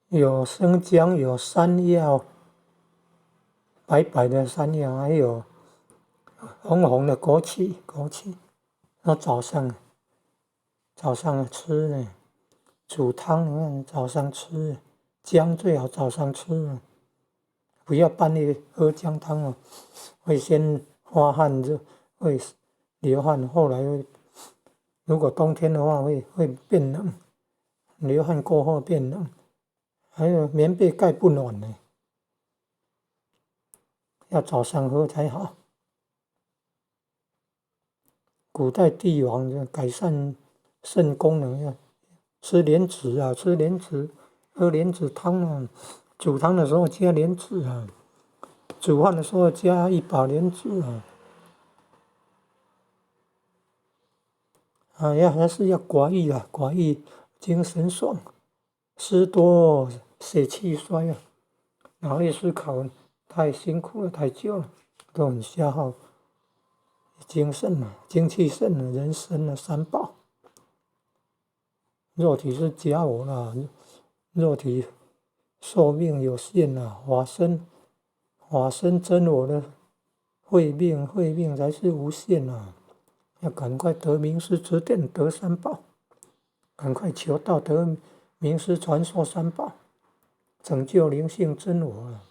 有生姜，有山药，白白的山药，还有红红的枸杞。那早上吃呢，煮汤，你看早上吃，姜最好早上吃，不要半夜喝姜汤哦，会先发汗，就会流汗，后来如果冬天的话会变冷，流汗过后变冷，还有棉被盖不暖呢，要早上喝才好。古代帝王就改善肾功能要吃莲子啊，喝莲子汤啊，煮汤的时候加莲子啊，煮饭的时候加一把莲子啊。还是要寡欲啊，寡欲精神爽，思多血气衰啊，脑力思考太辛苦了，太久了，都很消耗精神啊，精气神啊，人参啊，三宝。肉体是假我啦，肉体寿命有限啊，法身真我的慧命才是无限啊！要赶快得名师指点，得三宝，赶快求道得名师传授三宝，拯救灵性真我啊！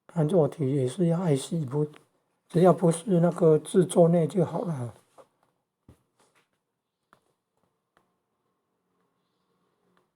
看肉体也是要爱惜，只要不是那个自作孽就好了。